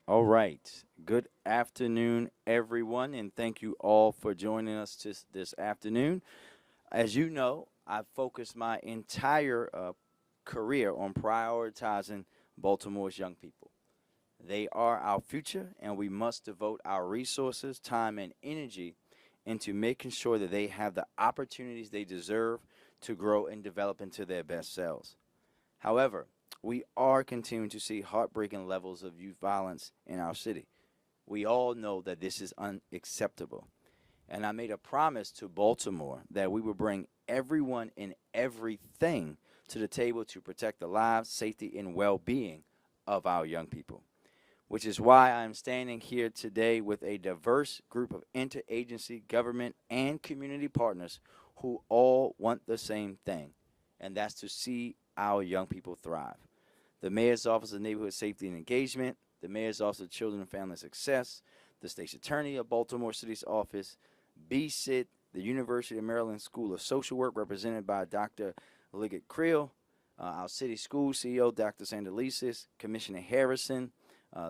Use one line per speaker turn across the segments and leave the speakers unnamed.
All right. Good afternoon, everyone, and thank you all for joining us this afternoon. As you know, I've focused my entire career on prioritizing Baltimore's young people. They are our future, and we must devote our resources, time, and energy into making sure that they have the opportunities they deserve to grow and develop into their best selves. However, we are continuing to see heartbreaking levels of youth violence in our city. We all know that this is unacceptable. And I made a promise to Baltimore that we would bring everyone and everything to the table to protect the lives, safety, and well being of our young people, which is why I'm standing here today with a diverse group of interagency, government, and community partners who all want the same thing, and that's to see our young people thrive. The Mayor's Office of Neighborhood Safety and Engagement, the Mayor's Office of Children and Family Success, the State's Attorney of Baltimore City's office, BSIT, the University of Maryland School of Social Work, represented by Dr. Liggett Creel, our city school CEO, Dr. Sandalisis, Commissioner Harrison,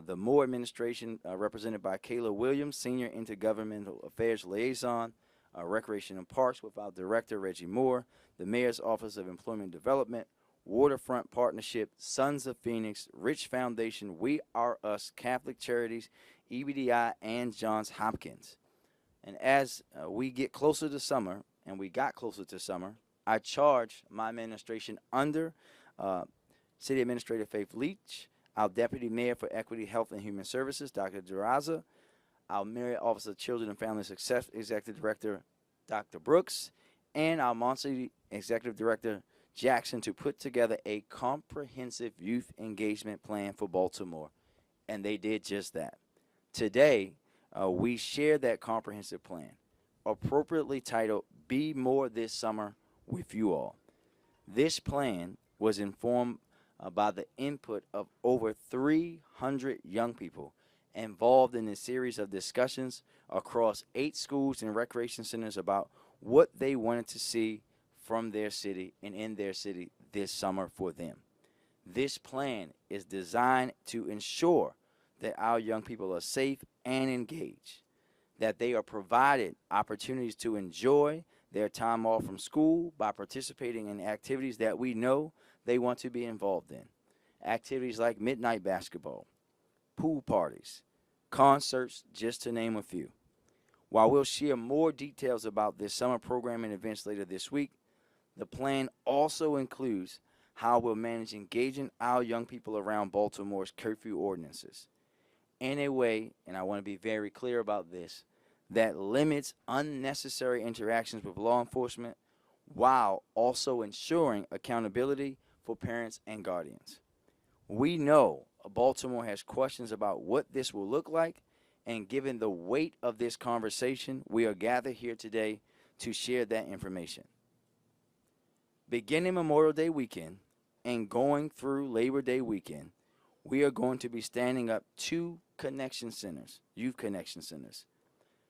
the Moore administration, represented by Kayla Williams, Senior Intergovernmental Affairs Liaison, Recreation and Parks with our Director, Reggie Moore, the Mayor's Office of Employment Development, Waterfront Partnership, Sons of Phoenix, Rich Foundation, We Are Us, Catholic Charities, EBDI, and Johns Hopkins. And as we get closer to summer, and we got closer to summer, I charge my administration under uh, City Administrator Faith Leach, our Deputy Mayor for Equity, Health, and Human Services, Dr. Duraza, our Mayor Office of Children and Family Success Executive Director, Dr. Brooks, and our Monty Executive Director, Jackson, to put together a comprehensive youth engagement plan for Baltimore. And they did just that. Today, we share that comprehensive plan, appropriately titled Be More This Summer with You All. This plan was informed by the input of over 300 young people involved in a series of discussions across 8 schools and recreation centers about what they wanted to see from their city and in their city this summer for them. This plan is designed to ensure that our young people are safe and engaged, that they are provided opportunities to enjoy their time off from school by participating in activities that we know they want to be involved in. Activities like midnight basketball, pool parties, concerts, just to name a few. While we'll share more details about this summer program and events later this week, the plan also includes how we'll manage engaging our young people around Baltimore's curfew ordinances in a way, and I want to be very clear about this, that limits unnecessary interactions with law enforcement while also ensuring accountability for parents and guardians. We know Baltimore has questions about what this will look like, and given the weight of this conversation, we are gathered here today to share that information. Beginning Memorial Day weekend and going through Labor Day weekend, we are going to be standing up 2 connection centers, youth connection centers.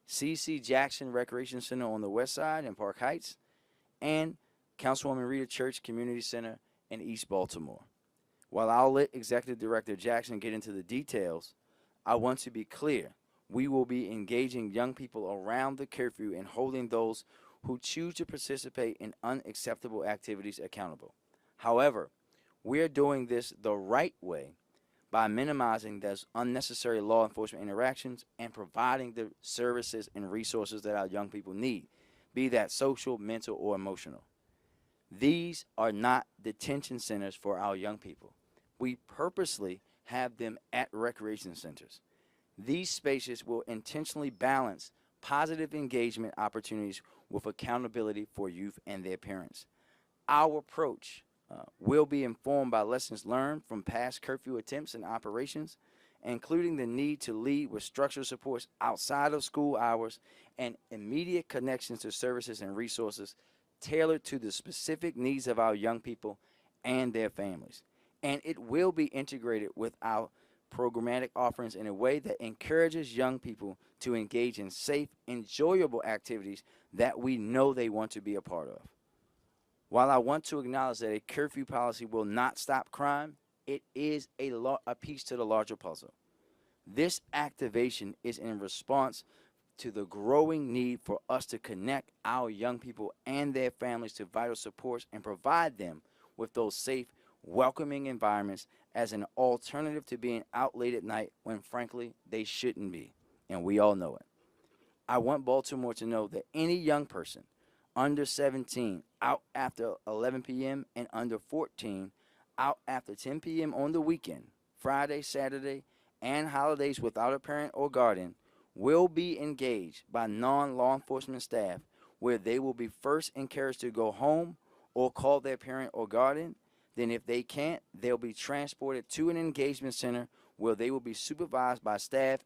C.C. Jackson Recreation Center on the west side in Park Heights, and Councilwoman Rita Church Community Center in East Baltimore. While I'll let Executive Director Jackson get into the details, I want to be clear. We will be engaging young people around the curfew and holding those who choose to participate in unacceptable activities accountable. However, we are doing this the right way by minimizing those unnecessary law enforcement interactions and providing the services and resources that our young people need, be that social, mental, or emotional. These are not detention centers for our young people. We purposely have them at recreation centers. These spaces will intentionally balance positive engagement opportunities with accountability for youth and their parents. Our approach will be informed by lessons learned from past curfew attempts and operations, including the need to lead with structural supports outside of school hours and immediate connections to services and resources tailored to the specific needs of our young people and their families. And it will be integrated with our programmatic offerings in a way that encourages young people to engage in safe, enjoyable activities that we know they want to be a part of. While I want to acknowledge that a curfew policy will not stop crime, it is a piece to the larger puzzle. This activation is in response to the growing need for us to connect our young people and their families to vital supports and provide them with those safe, welcoming environments as an alternative to being out late at night when, frankly, they shouldn't be. And we all know it. I want Baltimore to know that any young person under 17 out after 11 p.m. and under 14 out after 10 p.m. on the weekend, Friday, Saturday, and holidays without a parent or guardian will be engaged by non-law enforcement staff where they will be first encouraged to go home or call their parent or guardian. Then if they can't, they'll be transported to an engagement center where they will be supervised by staff.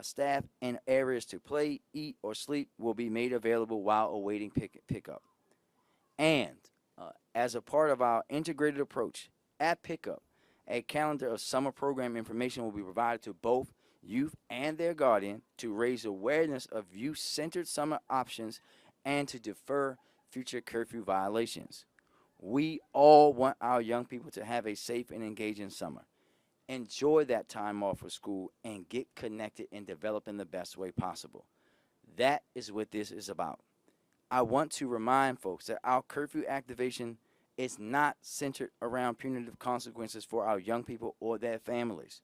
Staff and areas to play, eat, or sleep will be made available while awaiting pickup. And as a part of our integrated approach at pickup, a calendar of summer program information will be provided to both youth and their guardian to raise awareness of youth-centered summer options and to defer future curfew violations. We all want our young people to have a safe and engaging summer. Enjoy that time off of school and get connected and develop in the best way possible. That is what this is about. I want to remind folks that our curfew activation is not centered around punitive consequences for our young people or their families.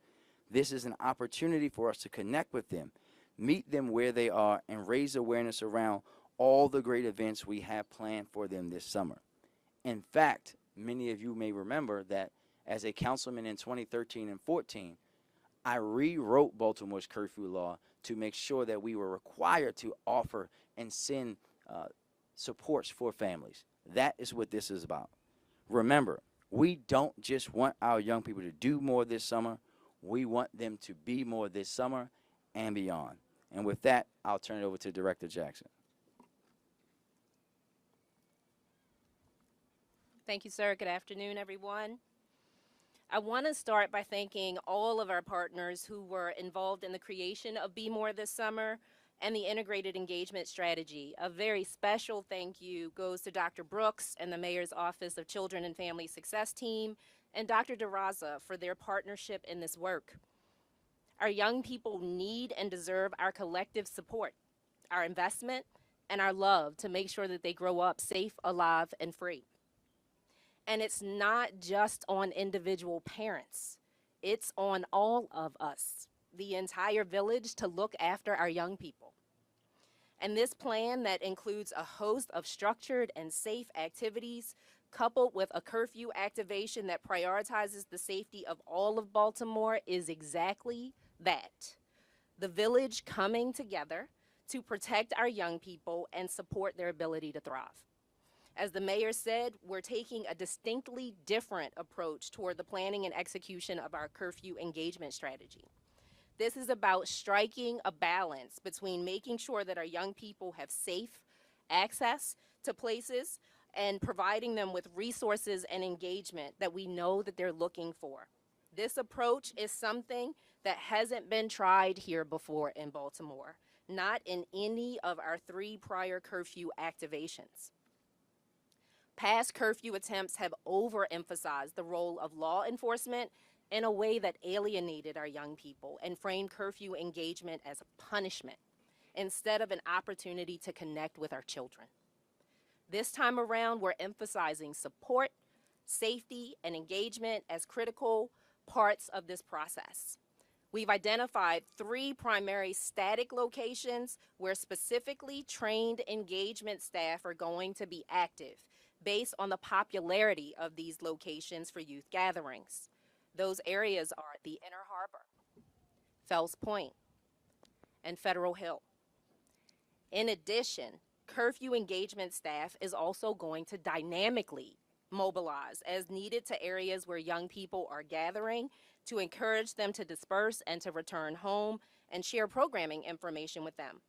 This is an opportunity for us to connect with them, meet them where they are, and raise awareness around all the great events we have planned for them this summer. In fact, many of you may remember that as a councilman in 2013 and 14, I rewrote Baltimore's curfew law to make sure that we were required to offer and send supports for families. That is what this is about. Remember, we don't just want our young people to do more this summer. We want them to be more this summer and beyond. And with that, I'll turn it over to Director Jackson.
Thank you, sir. Good afternoon, everyone. I want to start by thanking all of our partners who were involved in the creation of Be More this summer and the integrated engagement strategy. A very special thank you goes to Dr. Brooks and the Mayor's Office of Children and Family Success team and Dr. DeRaza for their partnership in this work. Our young people need and deserve our collective support, our investment, and our love to make sure that they grow up safe, alive, and free. And it's not just on individual parents. It's on all of us, the entire village, to look after our young people. And this plan that includes a host of structured and safe activities, coupled with a curfew activation that prioritizes the safety of all of Baltimore, is exactly that. The village coming together to protect our young people and support their ability to thrive. As the mayor said, we're taking a distinctly different approach toward the planning and execution of our curfew engagement strategy. This is about striking a balance between making sure that our young people have safe access to places and providing them with resources and engagement that we know that they're looking for. This approach is something that hasn't been tried here before in Baltimore, not in any of our 3 prior curfew activations. Past curfew attempts have overemphasized the role of law enforcement in a way that alienated our young people and framed curfew engagement as a punishment instead of an opportunity to connect with our children. This time around, we're emphasizing support, safety, and engagement as critical parts of this process. We've identified 3 primary static locations where specifically trained engagement staff are going to be active, based on the popularity of these locations for youth gatherings. Those areas are the Inner Harbor, Fells Point, and Federal Hill. In addition, curfew engagement staff is also going to dynamically mobilize as needed to areas where young people are gathering to encourage them to disperse and to return home and share programming information with them.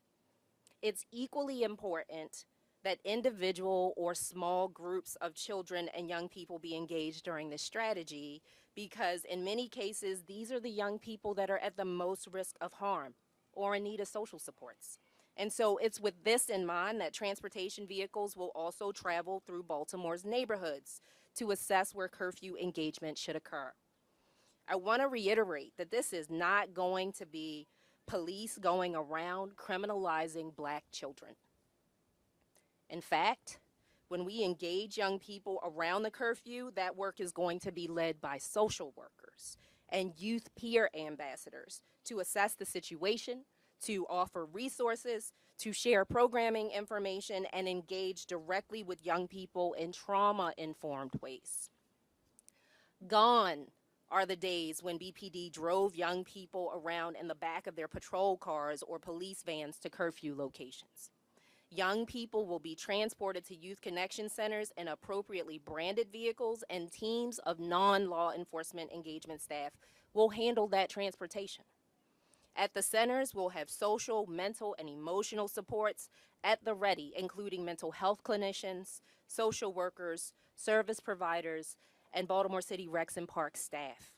It's equally important that individual or small groups of children and young people be engaged during this strategy, because in many cases, these are the young people that are at the most risk of harm or in need of social supports. And so it's with this in mind that transportation vehicles will also travel through Baltimore's neighborhoods to assess where curfew engagement should occur. I want to reiterate that this is not going to be police going around criminalizing black children. In fact, when we engage young people around the curfew, that work is going to be led by social workers and youth peer ambassadors to assess the situation, to offer resources, to share programming information, and engage directly with young people in trauma-informed ways. Gone are the days when BPD drove young people around in the back of their patrol cars or police vans to curfew locations. Young people will be transported to youth connection centers in appropriately branded vehicles, and teams of non-law enforcement engagement staff will handle that transportation. At the centers, we'll have social, mental, and emotional supports at the ready, including mental health clinicians, social workers, service providers, and Baltimore City Recs and Parks staff.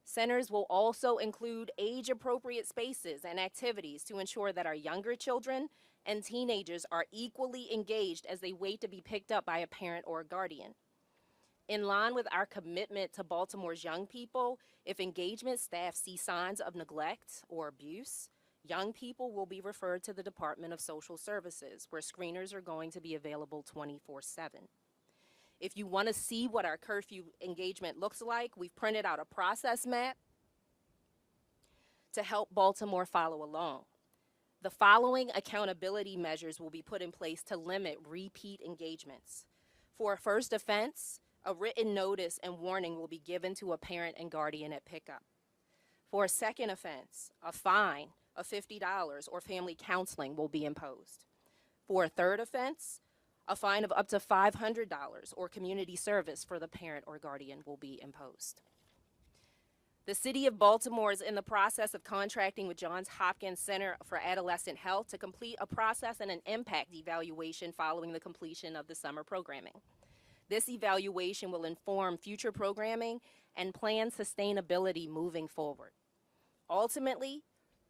Centers will also include age-appropriate spaces and activities to ensure that our younger children and teenagers are equally engaged as they wait to be picked up by a parent or a guardian. In line with our commitment to Baltimore's young people, if engagement staff see signs of neglect or abuse, young people will be referred to the Department of Social Services, where screeners are going to be available 24/7. If you want to see what our curfew engagement looks like, we've printed out a process map to help Baltimore follow along. The following accountability measures will be put in place to limit repeat engagements. For a first offense, a written notice and warning will be given to a parent and guardian at pickup. For a second offense, a fine of $50 or family counseling will be imposed. For a third offense, a fine of up to $500 or community service for the parent or guardian will be imposed. The City of Baltimore is in the process of contracting with Johns Hopkins Center for Adolescent Health to complete a process and an impact evaluation following the completion of the summer programming. This evaluation will inform future programming and plan sustainability moving forward. Ultimately,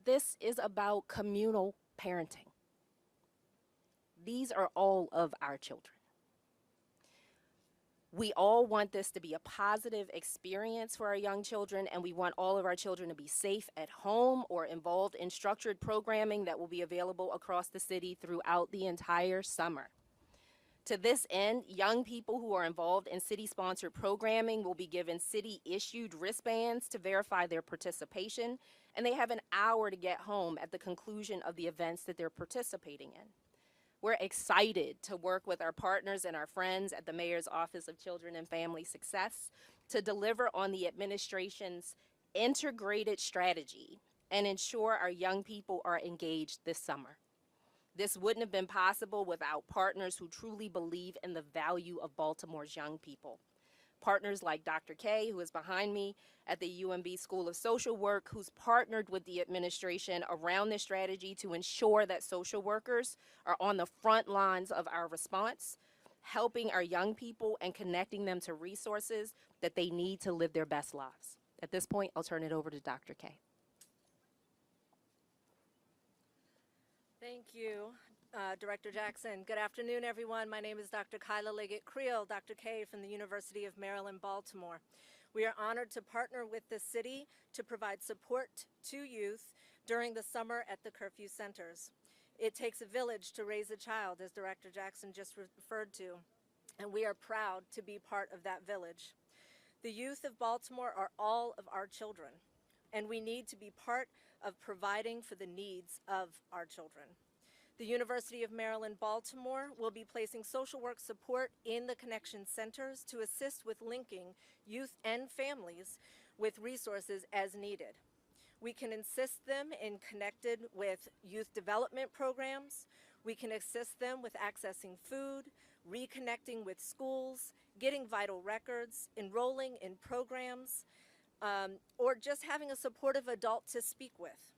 this is about communal parenting. These are all of our children. We all want this to be a positive experience for our young children, and we want all of our children to be safe at home or involved in structured programming that will be available across the city throughout the entire summer. To this end, young people who are involved in city-sponsored programming will be given city-issued wristbands to verify their participation, and they have an hour to get home at the conclusion of the events that they're participating in. We're excited to work with our partners and our friends at the Mayor's Office of Children and Family Success to deliver on the administration's integrated strategy and ensure our young people are engaged this summer. This wouldn't have been possible without partners who truly believe in the value of Baltimore's young people. Partners like Dr. K, who is behind me at the UMB School of Social Work, who's partnered with the administration around this strategy to ensure that social workers are on the front lines of our response, helping our young people and connecting them to resources that they need to live their best lives. At this point, I'll turn it over to Dr. K.
Thank you, Director Jackson. Good afternoon, everyone. My name is Dr. Kyla Leggett-Creel, Dr. K from the University of Maryland, Baltimore. We are honored to partner with the city to provide support to youth during the summer at the curfew centers. It takes a village to raise a child, as Director Jackson just referred to, and we are proud to be part of that village. The youth of Baltimore are all of our children, and we need to be part of providing for the needs of our children. The University of Maryland, Baltimore will be placing social work support in the connection centers to assist with linking youth and families with resources as needed. We can assist them in connected with youth development programs. We can assist them with accessing food, reconnecting with schools, getting vital records, enrolling in programs, or just having a supportive adult to speak with.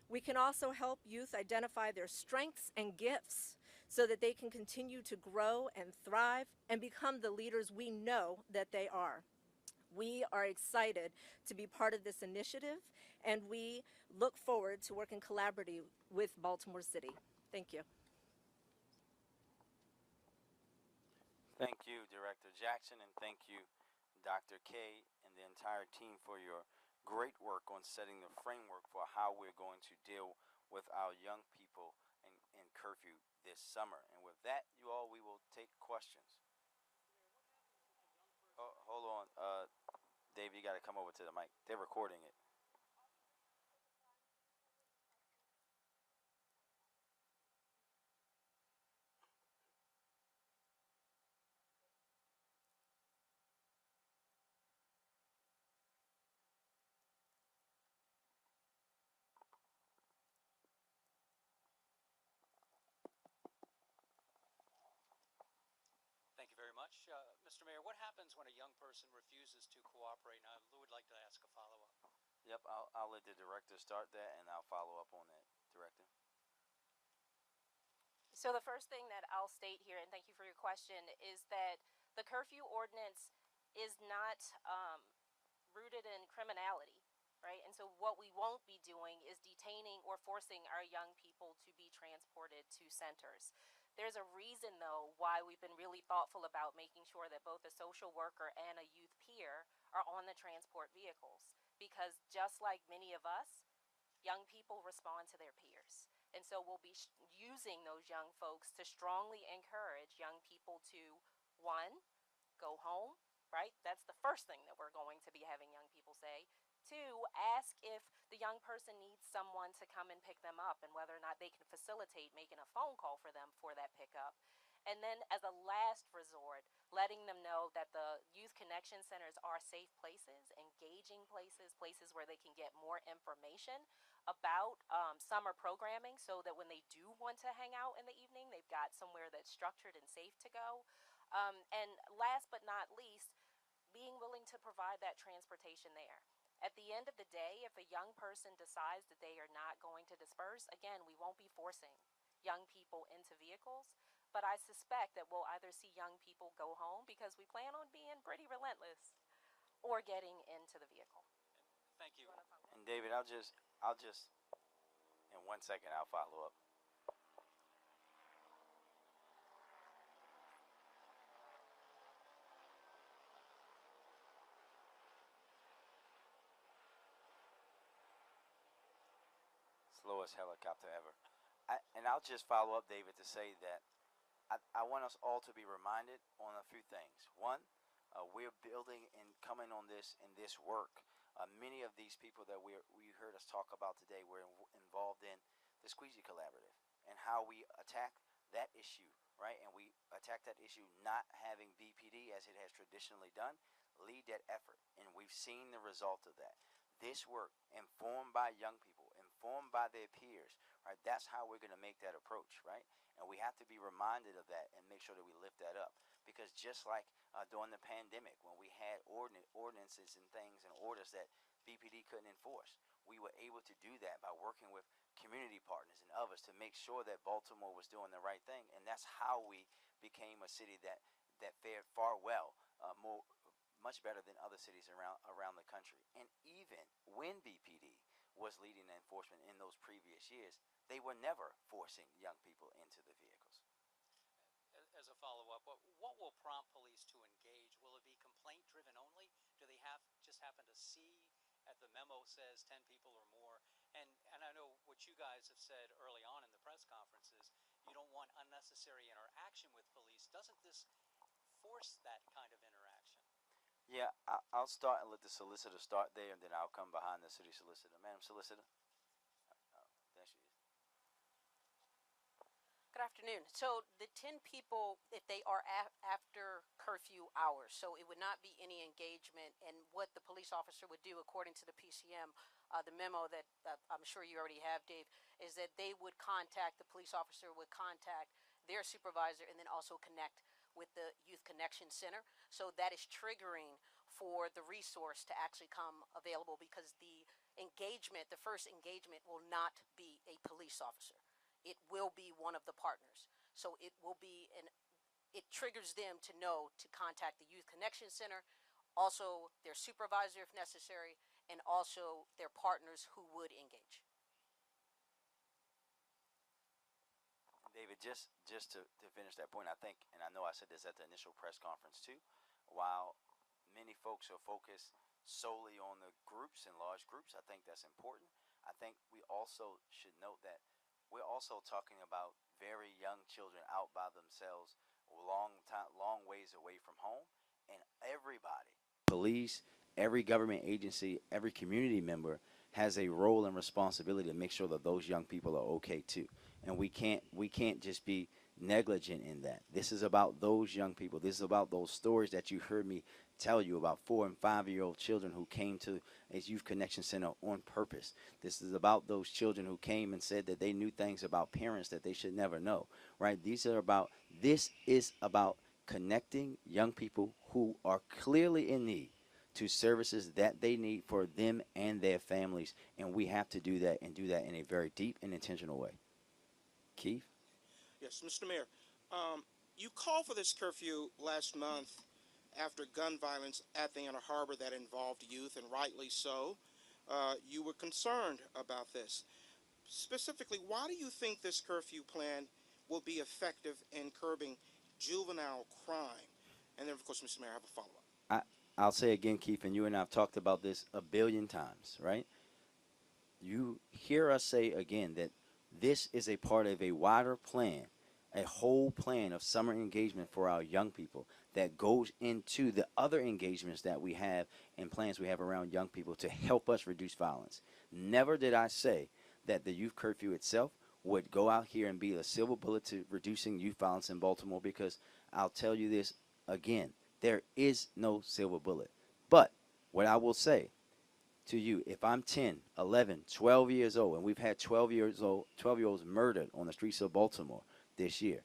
We can also help youth identify their strengths and gifts so that they can continue to grow and thrive and become the leaders we know that they are. We are excited to be part of this initiative, and we look forward to working collaboratively with Baltimore City. Thank you.
Thank you, Director Jackson, and thank you, Dr. K, and the entire team for your great work on setting the framework for how we're going to deal with our young people in curfew this summer. And with that, you all, we will take questions. Oh, hold on, Dave, you got to come over to the mic. They're recording it.
Thank you very much. Mr. Mayor, what happens when a young person refuses to cooperate? Now, Lou would like to ask a follow-up.
Yep, I'll let the director start that, and I'll follow up on that, director.
So the first thing that I'll state here, and thank you for your question, is that the curfew ordinance is not rooted in criminality, right? And so what we won't be doing is detaining or forcing our young people to be transported to centers. There's a reason, though, why we've been really thoughtful about making sure that both a social worker and a youth peer are on the transport vehicles. Because just like many of us, young people respond to their peers. And so we'll be using those young folks to strongly encourage young people to, one, go home, right? That's the first thing that we're going to be having young people say. Two, ask if the young person needs someone to come and pick them up and whether or not they can facilitate making a phone call for them for that pickup. And then as a last resort, letting them know that the youth connection centers are safe places, engaging places, places where they can get more information about summer programming so that when they do want to hang out in the evening, they've got somewhere that's structured and safe to go. And last but not least, being willing to provide that transportation there. At the end of the day, if a young person decides that they are not going to disperse, again, we won't be forcing young people into vehicles, but I suspect that we'll either see young people go home because we plan on being pretty relentless or getting into the vehicle.
Thank you.
And David, I'll just, in 1 second, I'll follow up. Slowest helicopter ever. And I'll just follow up, David, to say that I want us all to be reminded on a few things. One, we're building and coming on this in this work. Many of these people that we heard us talk about today were involved in the Squeegee Collaborative and how we attack that issue, right? And we attack that issue not having BPD, as it has traditionally done, lead that effort. And we've seen the result of that. This work, informed by young people, informed by their peers, right? That's how we're going to make that approach, right? And we have to be reminded of that and make sure that we lift that up. Because just like during the pandemic, when we had ordinances and things and orders that BPD couldn't enforce, we were able to do that by working with community partners and others to make sure that Baltimore was doing the right thing. And that's how we became a city that fared far well, much better than other cities around the country. And even when BPD was leading the enforcement in those previous years, they were never forcing young people into the vehicles.
As a follow-up, what will prompt police to engage? Will it be complaint-driven only? Do they just happen to see at the memo says 10 people or more? And I know what you guys have said early on in the press conferences, you don't want unnecessary interaction with police. Doesn't this force that kind of interaction?
Yeah, I'll start and let the solicitor start there, and then I'll come behind the city solicitor. Madam Solicitor? There she is.
Good afternoon. So the 10 people, if they are after curfew hours, so it would not be any engagement. And what the police officer would do, according to the PCM, the memo that I'm sure you already have, Dave, is that they would contact, the police officer would contact their supervisor and then also connect with the Youth Connection Center. So that is triggering for the resource to actually come available, because the engagement, the first engagement, will not be a police officer. It will be one of the partners. So it will be it triggers them to know to contact the Youth Connection Center, also their supervisor if necessary, and also their partners who would engage.
David, just to finish that point, I think, and I know I said this at the initial press conference too, while many folks are focused solely on the groups and large groups. I think that's important. I think we also should note that we're also talking about very young children out by themselves, long ways away from home, and everybody, police, every government agency, every community member has a role and responsibility to make sure that those young people are okay too. And we can't just be negligent in that. This is about those young people. This is about those stories that you heard me tell you about 4 and 5 year old children who came to a youth connection center on purpose. This is about those children who came and said that they knew things about parents that they should never know, right? This is about connecting young people who are clearly in need to services that they need for them and their families, and we have to do that and do that in a very deep and intentional way. Keith?
Yes, Mr. Mayor. You called for this curfew last month after gun violence at the Ann Arbor that involved youth, and rightly so. You were concerned about this. Specifically, why do you think this curfew plan will be effective in curbing juvenile crime? And then, of course, Mr. Mayor, I have a follow-up.
I'll say again, Keith, and you and I have talked about this a billion times, right? You hear us say again that this is a part of a wider plan, a whole plan of summer engagement for our young people that goes into the other engagements that we have and plans we have around young people to help us reduce violence. Never did I say that the youth curfew itself would go out here and be a silver bullet to reducing youth violence in Baltimore, because I'll tell you this again, there is no silver bullet. But what I will say to you, if I'm 10, 11, 12 years old, and we've had 12-year-olds murdered on the streets of Baltimore this year,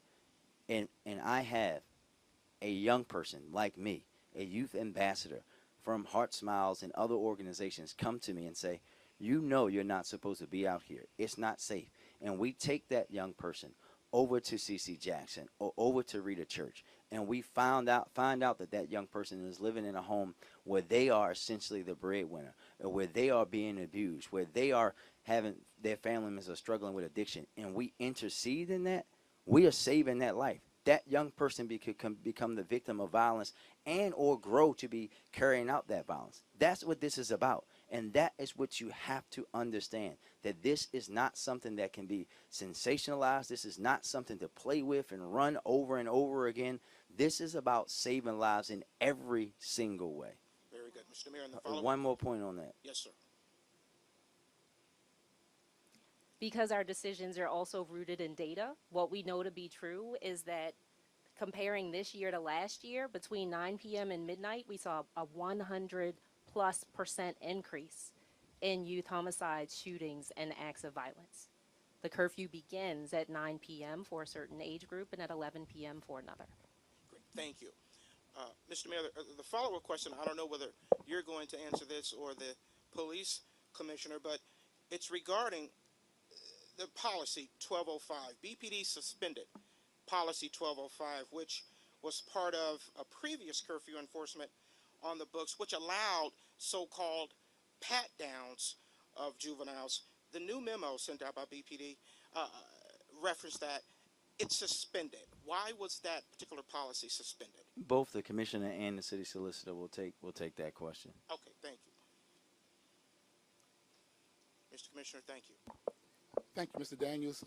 and I have a young person like me, a youth ambassador from Heart Smiles and other organizations come to me and say, you know you're not supposed to be out here. It's not safe. And we take that young person over to CC Jackson or over to Rita Church, and we find out that that young person is living in a home where they are essentially the breadwinner, or where they are being abused, where they are having their family members are struggling with addiction, and we intercede in that, we are saving that life. That young person become the victim of violence and or grow to be carrying out that violence. That's what this is about. And that is what you have to understand, that this is not something that can be sensationalized. This is not something to play with and run over and over again. This is about saving lives in every single way.
Very good. Mr. Mayor, and the follow-up.
One more point on that.
Yes, sir.
Because our decisions are also rooted in data, what we know to be true is that comparing this year to last year, between 9 p.m. and midnight, we saw a 100+% increase in youth homicides, shootings, and acts of violence. The curfew begins at 9 p.m. for a certain age group and at 11 p.m. for another.
Great. Thank you. Mr. Mayor, the follow-up question, I don't know whether you're going to answer this or the police commissioner, but it's regarding the policy 1205. BPD suspended policy 1205, which was part of a previous curfew enforcement on the books, which allowed so-called pat-downs of juveniles. The new memo sent out by BPD referenced that it's suspended. Why was that particular policy suspended?
Both the commissioner and the city solicitor will take that question.
Okay, thank you. Mr. Commissioner, thank you.
Thank you, Mr. Daniels.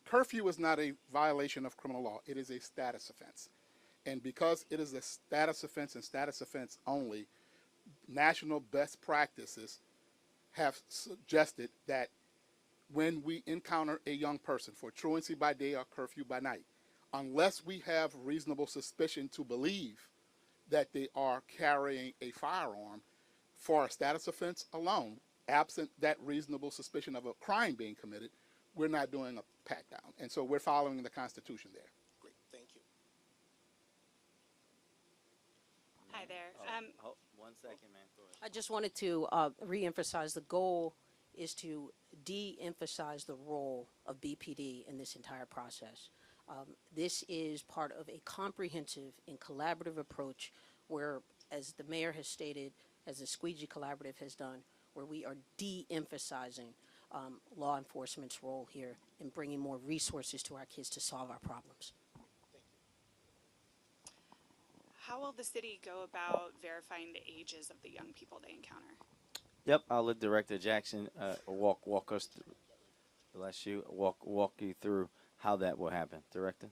Curfew is not a violation of criminal law. It is a status offense. And because it is a status offense and status offense only, national best practices have suggested that when we encounter a young person for truancy by day or curfew by night, unless we have reasonable suspicion to believe that they are carrying a firearm for a status offense alone, absent that reasonable suspicion of a crime being committed, we're not doing a pat down. And so we're following the Constitution there.
Great, thank you.
Hi there.
Hold 1 second, man. Go ahead.
I just wanted to reemphasize the goal is to de-emphasize the role of BPD in this entire process. This is part of a comprehensive and collaborative approach where, as the mayor has stated, as the Squeegee Collaborative has done, where we are de-emphasizing law enforcement's role here in bringing more resources to our kids to solve our problems.
How will the city go about verifying the ages of the young people they encounter?
Yep, I'll let Director Jackson walk us through. Bless you. Walk you through how that will happen, Director.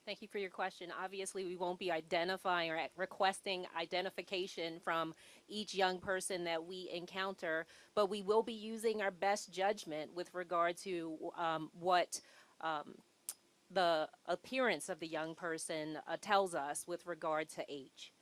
Thank you for your question. Obviously, we won't be identifying or requesting identification from each young person that we encounter, but we will be using our best judgment with regard to what the appearance of the young person tells us with regard to age.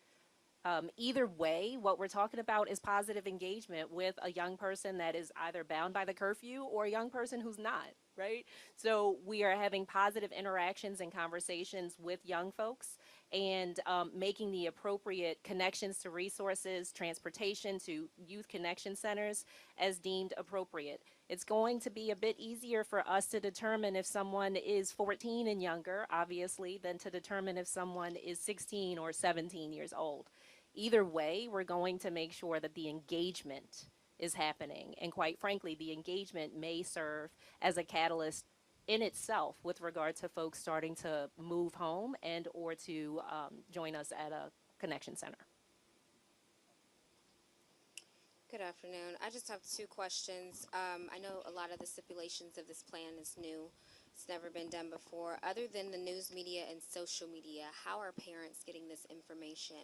Either way, what we're talking about is positive engagement with a young person that is either bound by the curfew or a young person who's not, right? So we are having positive interactions and conversations with young folks and making the appropriate connections to resources, transportation to youth connection centers as deemed appropriate. It's going to be a bit easier for us to determine if someone is 14 and younger, obviously, than to determine if someone is 16 or 17 years old. Either way, we're going to make sure that the engagement is happening. And quite frankly, the engagement may serve as a catalyst in itself with regard to folks starting to move home and or to join us at a connection center.
Good afternoon. I just have two questions. I know a lot of the stipulations of this plan is new. It's never been done before. Other than the news media and social media, how are parents getting this information?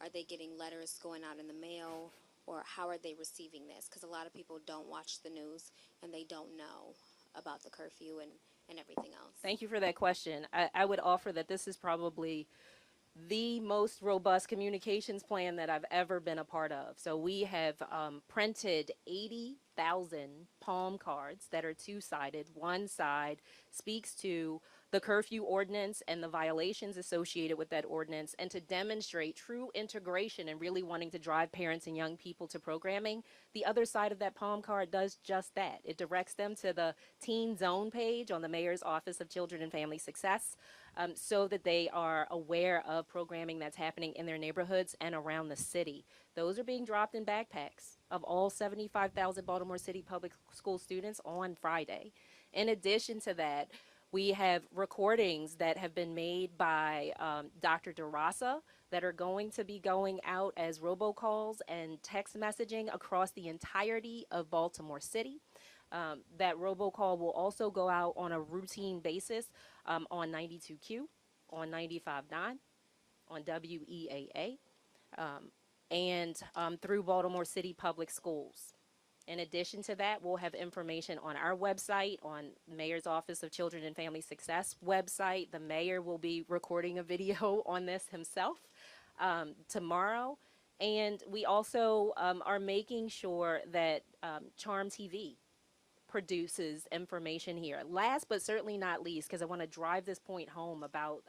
Are they getting letters going out in the mail, or how are they receiving this? Because a lot of people don't watch the news and they don't know about the curfew and everything else.
Thank you for that question. I would offer that this is probably the most robust communications plan that I've ever been a part of. So we have printed 80,000 palm cards that are two-sided. One side speaks to the curfew ordinance and the violations associated with that ordinance, and to demonstrate true integration and really wanting to drive parents and young people to programming. The other side of that palm card does just that. It directs them to the Teen Zone page on the Mayor's Office of Children and Family Success, so that they are aware of programming that's happening in their neighborhoods and around the city. Those are being dropped in backpacks of all 75,000 Baltimore City public school students on Friday. In addition to that, we have recordings that have been made by Dr. DeRosa that are going to be going out as robocalls and text messaging across the entirety of Baltimore City. That robocall will also go out on a routine basis on 92Q, on 95.9, on WEAA, and through Baltimore City Public Schools. In addition to that, we'll have information on our website, on Mayor's Office of Children and Family Success website. The mayor will be recording a video on this himself tomorrow. And we also are making sure that Charm TV produces information here. Last but certainly not least, because I want to drive this point home about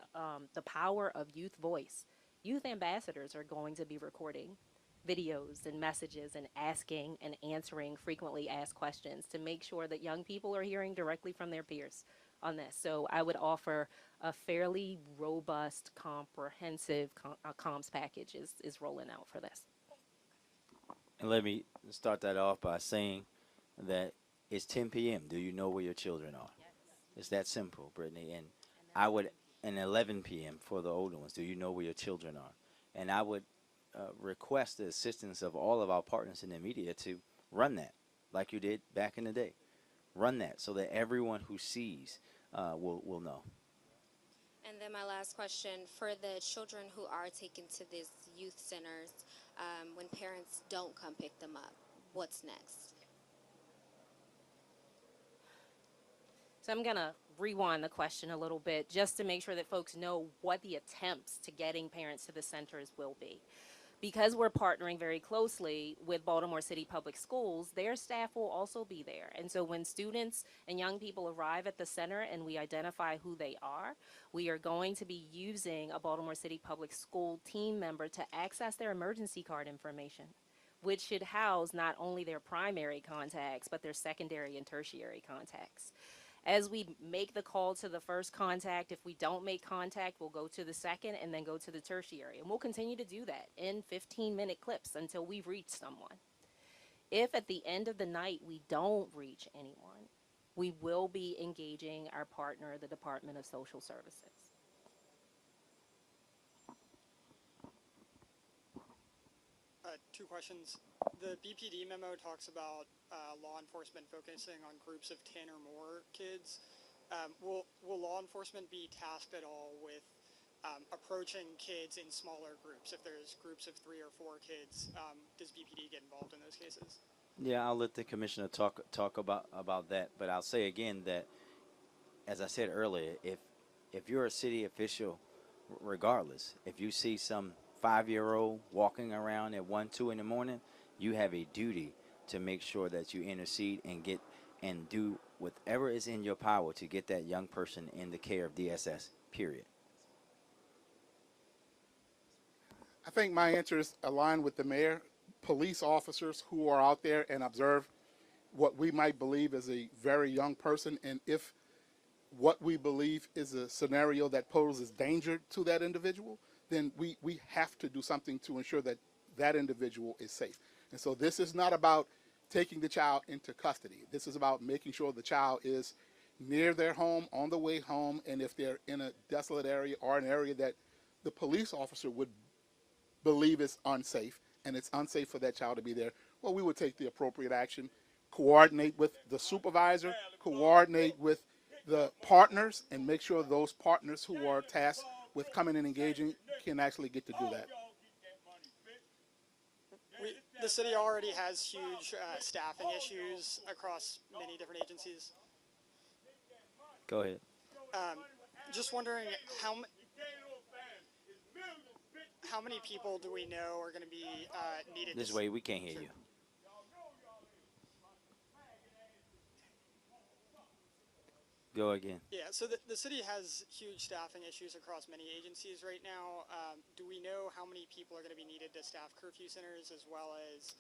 the power of youth voice. Youth ambassadors are going to be recording videos and messages and asking and answering frequently asked questions to make sure that young people are hearing directly from their peers on this. So I would offer a fairly robust, comprehensive comms package is rolling out for this.
And let me start that off by saying that it's 10 p.m. Do you know where your children are?
Yes.
It's that simple, Brittany. And I would, and 11 p.m. for the older ones. Do you know where your children are? And I would request the assistance of all of our partners in the media to run that like you did back in the day. Run that so that everyone who sees will know.
And then my last question, for the children who are taken to these youth centers, when parents don't come pick them up, what's next?
So I'm going to rewind the question a little bit just to make sure that folks know what the attempts to getting parents to the centers will be. Because we're partnering very closely with Baltimore City Public Schools, their staff will also be there. And so when students and young people arrive at the center and we identify who they are, we are going to be using a Baltimore City Public School team member to access their emergency card information, which should house not only their primary contacts, but their secondary and tertiary contacts. As we make the call to the first contact, if we don't make contact, we'll go to the second and then go to the tertiary. And we'll continue to do that in 15-minute clips until we've reached someone. If at the end of the night we don't reach anyone, we will be engaging our partner, the Department of Social Services.
Two questions. The BPD memo talks about law enforcement focusing on groups of 10 or more kids. Will law enforcement be tasked at all with approaching kids in smaller groups? If there's groups of 3 or 4 kids, does BPD get involved in those cases?
Yeah, I'll let the commissioner talk about that, but I'll say again that, as I said earlier, if you're a city official, regardless, if you see some 5-year-old walking around at 1, 2 in the morning, you have a duty to make sure that you intercede and get and do whatever is in your power to get that young person in the care of DSS. Period.
I think my answer is aligned with the mayor. Police officers who are out there and observe what we might believe is a very young person, and if what we believe is a scenario that poses danger to that individual, then we have to do something to ensure that that individual is safe. And so this is not about taking the child into custody. This is about making sure the child is near their home, on the way home, and if they're in a desolate area or an area that the police officer would believe is unsafe, and it's unsafe for that child to be there, well, we would take the appropriate action, coordinate with the supervisor, coordinate with the partners, and make sure those partners who are tasked with coming and engaging can actually get to do that.
The city already has huge staffing issues across many different agencies.
Go ahead.
Just wondering how many people do we know are going to be needed?
This way, we can't hear you. Go again.
Yeah, so the city has huge staffing issues across many agencies right now. Do we know how many people are going to be needed to staff curfew centers as well as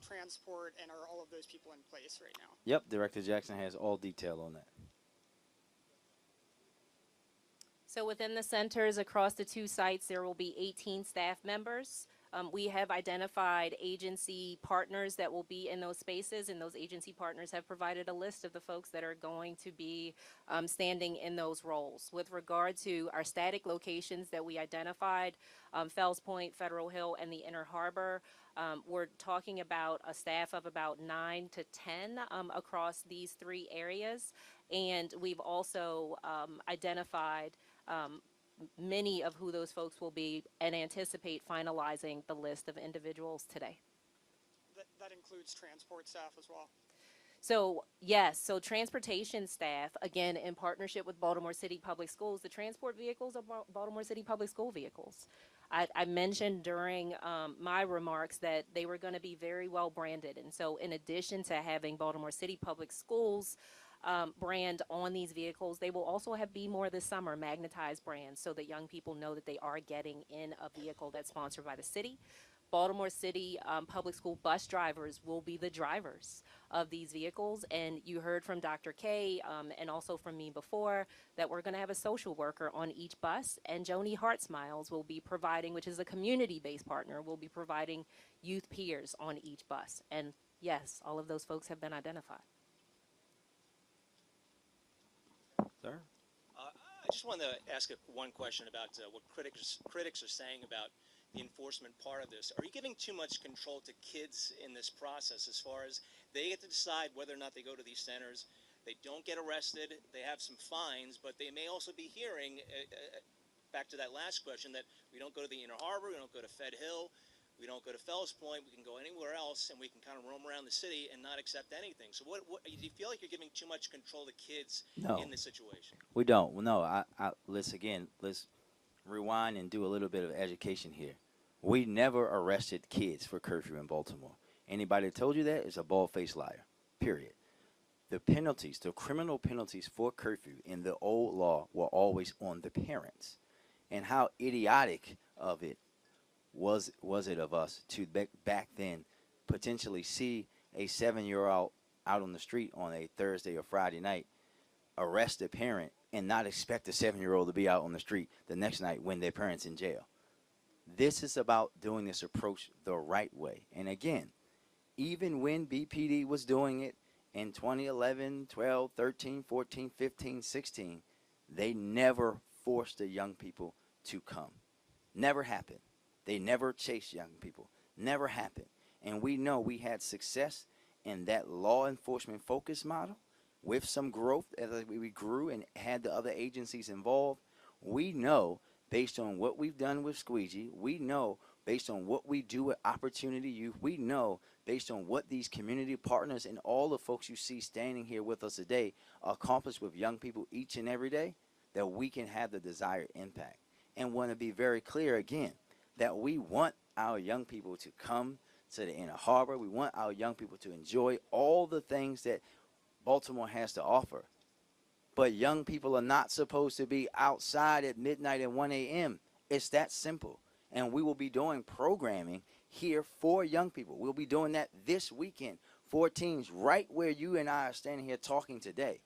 transport, and are all of those people in place right now?
Yep, Director Jackson has all detail on that.
So within the centers across the 2 sites, there will be 18 staff members. We have identified agency partners that will be in those spaces, and those agency partners have provided a list of the folks that are going to be standing in those roles. With regard to our static locations that we identified, Fells Point, Federal Hill, and the Inner Harbor, we're talking about a staff of about 9 to 10 across these 3 areas, and we've also identified many of who those folks will be and anticipate finalizing the list of individuals today.
That includes transport staff as well?
So yes, so transportation staff, again, in partnership with Baltimore City Public Schools, the transport vehicles are Baltimore City Public School vehicles. I mentioned during my remarks that they were going to be very well branded, and so in addition to having Baltimore City Public Schools brand on these vehicles, they will also have Be More this summer magnetized brands so that young people know that they are getting in a vehicle that's sponsored by the city. Baltimore City Public School bus drivers will be the drivers of these vehicles, and you heard from Dr. K and also from me before that we're going to have a social worker on each bus, and Joni Heart Smiles will be providing, which is a community-based partner, will be providing youth peers on each bus. And yes, all of those folks have been identified.
Sir?
I just wanted to ask one question about what critics are saying about the enforcement part of this. Are you giving too much control to kids in this process as far as they get to decide whether or not they go to these centers? They don't get arrested. They have some fines, but they may also be hearing, back to that last question, that we don't go to the Inner Harbor, we don't go to Fed Hill, we don't go to Fells Point, we can go anywhere else, and we can kind of roam around the city and not accept anything. So what do you feel like you're giving too much control to kids in this situation?
We don't. Well, no, let's rewind and do a little bit of education here. We never arrested kids for curfew in Baltimore. Anybody that told you that is a bald-faced liar, period. The penalties, the criminal penalties for curfew in the old law were always on the parents. And how idiotic of it was it of us to back then potentially see a 7-year-old out on the street on a Thursday or Friday night, arrest a parent, and not expect a 7-year-old to be out on the street the next night when their parent's in jail. This is about doing this approach the right way. And again, even when BPD was doing it in 2011, 12, 13, 14, 15, 16, they never forced the young people to come. Never happened. They never chased young people. Never happened. And we know we had success in that law enforcement focus model with some growth as we grew and had the other agencies involved. We know based on what we've done with Squeegee, we know based on what we do with Opportunity Youth, we know based on what these community partners and all the folks you see standing here with us today accomplish with young people each and every day, that we can have the desired impact. And want to be very clear again that we want our young people to come to the Inner Harbor. We want our young people to enjoy all the things that Baltimore has to offer. But young people are not supposed to be outside at midnight and 1 a.m. It's that simple. And we will be doing programming here for young people. We'll be doing that this weekend for teens right where you and I are standing here talking today.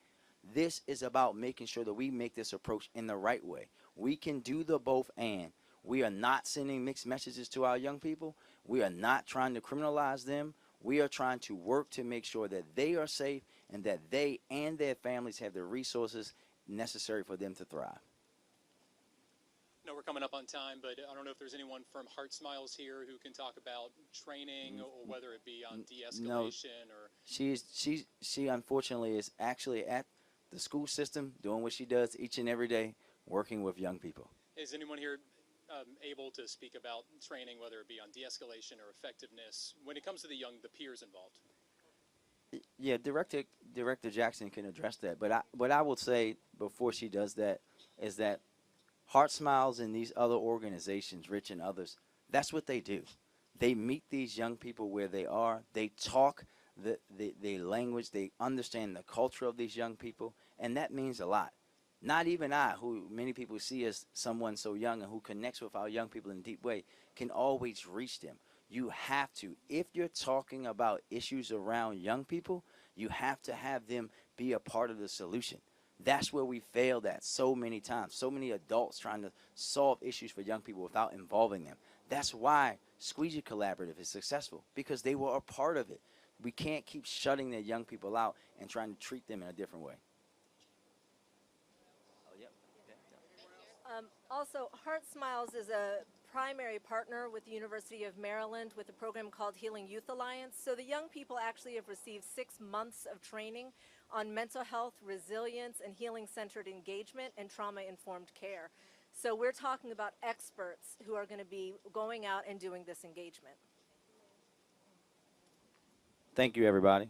This is about making sure that we make this approach in the right way. We can do the both and. We are not sending mixed messages to our young people. We are not trying to criminalize them. We are trying to work to make sure that they are safe and that they and their families have the resources necessary for them to thrive.
No, we're coming up on time, but I don't know if there's anyone from Heart Smiles here who can talk about training or whether it be on de-escalation or.
She unfortunately is actually at the school system doing what she does each and every day, working with young people.
Is anyone here able to speak about training, whether it be on de-escalation or effectiveness, when it comes to the peers involved?
Yeah, Director Jackson can address that. But what I will say before she does that is that Heart Smiles and these other organizations, Rich and others, that's what they do. They meet these young people where they are. They talk the language. They understand the culture of these young people, and that means a lot. Not even I, who many people see as someone so young and who connects with our young people in a deep way, can always reach them. You have to. If you're talking about issues around young people, you have to have them be a part of the solution. That's where we failed at so many times. So many adults trying to solve issues for young people without involving them. That's why Squeegee Collaborative is successful, because they were a part of it. We can't keep shutting the young people out and trying to treat them in a different way.
Also, Heart Smiles is a primary partner with the University of Maryland with a program called Healing Youth Alliance. So the young people actually have received 6 months of training on mental health, resilience, and healing-centered engagement and trauma-informed care. So we're talking about experts who are going to be going out and doing this engagement.
Thank you, everybody.